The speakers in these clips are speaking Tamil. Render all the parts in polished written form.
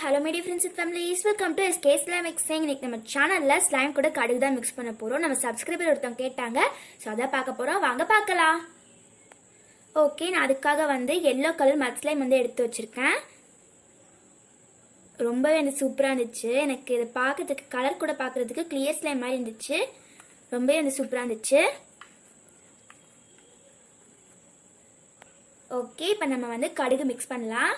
hello my dear friends and families, welcome to SK Slime Mixing. இன்னைக்கு நம்ம சேனல்ல ஸ்லைம் கூட கடுகு தான் மிக்ஸ் பண்ண போறோம். நம்ம சப்ஸ்கிரைபர் ஒருத்தவங்க கேட்டாங்க, சோ அத பார்க்க போறோம். வாங்க பார்க்கலாம். ஓகே, நான் அதுக்காக வந்து yellow கலர் மட் ஸ்லைம் வந்து எடுத்து வச்சிருக்கேன். ரொம்பவே வந்து சூப்பரா இருந்துச்சு. எனக்கு இத பார்க்கிறதுக்கு கலர் கூட பார்க்கிறதுக்கு clear ஸ்லைம் மாதிரி இருந்துச்சு. ரொம்பவே வந்து சூப்பரா இருந்துச்சு. ஓகே, இப்போ நம்ம வந்து கடுகு மிக்ஸ் பண்ணலாம்.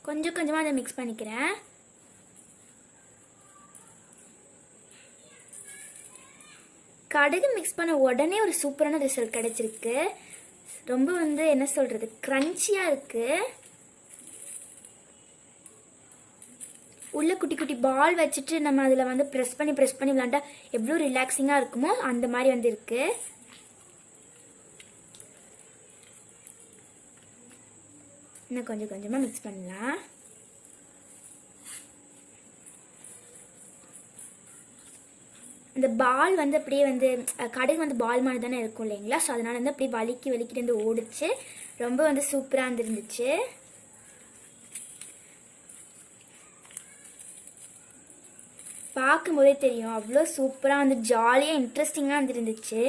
கொஞ்சம் கொஞ்சமாக அதை மிக்ஸ் பண்ணிக்கிறேன். கடுகு மிக்ஸ் பண்ண உடனே ஒரு சூப்பரான ரிசல்ட் கிடைச்சிருக்கு. ரொம்ப வந்து என்ன சொல்கிறது, க்ரன்ச்சியாக இருக்குது. உள்ள குட்டி குட்டி பால் வச்சுட்டு நம்ம அதில் வந்து ப்ரெஸ் பண்ணி விளாண்டா எவ்வளோ ரிலாக்ஸிங்காக இருக்குமோ அந்த மாதிரி வந்து இருக்குது. இன்னும் கொஞ்சம் கொஞ்சமாக மிக்ஸ் பண்ணலாம். இந்த பால் வந்து அப்படியே வந்து கடுகு வந்து பால் மாதிரி தானே இருக்கும் இல்லைங்களா, ஸோ அதனால வந்து அப்படியே வலிக்கிட்டு வந்து ஓடிச்சு. ரொம்ப வந்து சூப்பராக வந்துருந்துச்சு. பார்க்கும்போதே தெரியும் அவ்வளோ சூப்பராக வந்து ஜாலியாக இன்ட்ரெஸ்டிங்காக வந்துருந்துச்சு.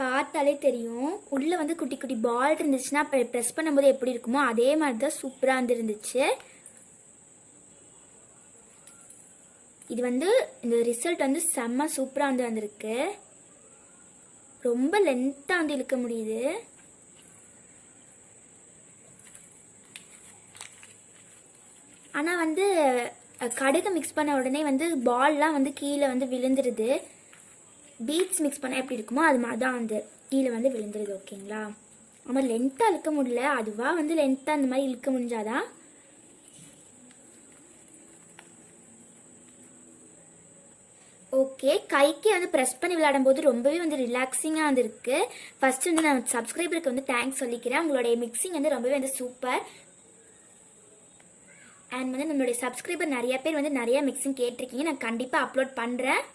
பார்த்தாலே தெரியும் உள்ளே வந்து குட்டி குட்டி பால் இருந்துச்சுன்னா அப்போ ப்ரெஸ் பண்ணும்போது எப்படி இருக்குமோ அதே மாதிரி தான் சூப்பராக வந்துருந்துச்சு. இது வந்து இந்த ரிசல்ட் வந்து செம்ம சூப்பராக வந்து வந்திருக்கு. ரொம்ப லென்த்தாக வந்து இழுக்க முடியுது. ஆனால் வந்து கடுகு மிக்ஸ் பண்ண உடனே வந்து பால்லாம் வந்து கீழே வந்து விழுந்துருது. பீட்ஸ் மிக்ஸ் பண்ணால் எப்படி இருக்குமோ அது மாதிரி தான் வந்து கீழே வந்து விழுந்துருது. ஓகேங்களா, ஆமாம் லென்த்தாக இழுக்க முடியல, அதுவாக வந்து லென்த்தாக அந்த மாதிரி இழுக்க முடிஞ்சாதான். ஓகே, கைக்கு வந்து ப்ரெஸ் பண்ணி விளையாடும் போது ரொம்பவே வந்து ரிலாக்ஸிங்காக வந்து இருக்குது. ஃபர்ஸ்ட் வந்து நான் சப்ஸ்கிரைபருக்கு வந்து தேங்க்ஸ் சொல்லிக்கிறேன். உங்களுடைய மிக்சிங் வந்து ரொம்பவே வந்து சூப்பர். அண்ட் வந்து நம்மளுடைய சப்ஸ்கிரைபர் நிறைய பேர் வந்து நிறைய மிக்சிங் கேட்டிருக்கீங்க, நான் கண்டிப்பாக அப்லோட் பண்ணுறேன்.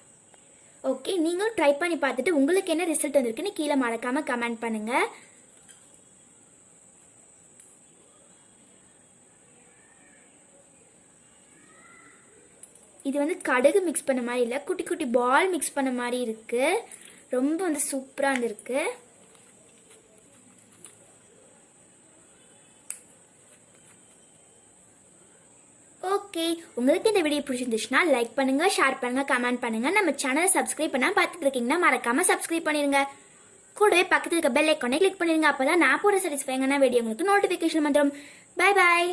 ஓகே, நீங்களும் ட்ரை பண்ணி பார்த்துட்டு உங்களுக்கு என்ன ரிசல்ட் வந்திருக்குன்னு கீழே மறக்காமல் கமெண்ட் பண்ணுங்கள். இது வந்து கடுகு மிக்ஸ் பண்ண மாதிரி இல்லை, குட்டி குட்டி பால் மிக்ஸ் பண்ண மாதிரி இருக்குது. ரொம்ப வந்து சூப்பராக இருந்திருக்கு. ஓகே, உங்களுக்கு இந்த வீடியோ பிடிச்சிருந்துச்சுன்னா லைக் பண்ணுங்க, ஷேர் பண்ணுங்க, கமெண்ட் பண்ணுங்க. நம்ம சேனலை சப்ஸ்கிரைப் பண்ணால் பார்த்துட்டு இருக்கீங்கன்னா மறக்காம சப்ஸ்கிரைப் பண்ணிருங்க. கூடவே பக்கத்தில் இருக்க பெல் ஐக்கானை கிளிக் பண்ணிருங்க. அப்பதான் நான் போட சாட்டிஸ்ஃபைங்கான வீடியோ உங்களுக்கு நோட்டிஃபிகேஷன் வந்துடும். Bye bye.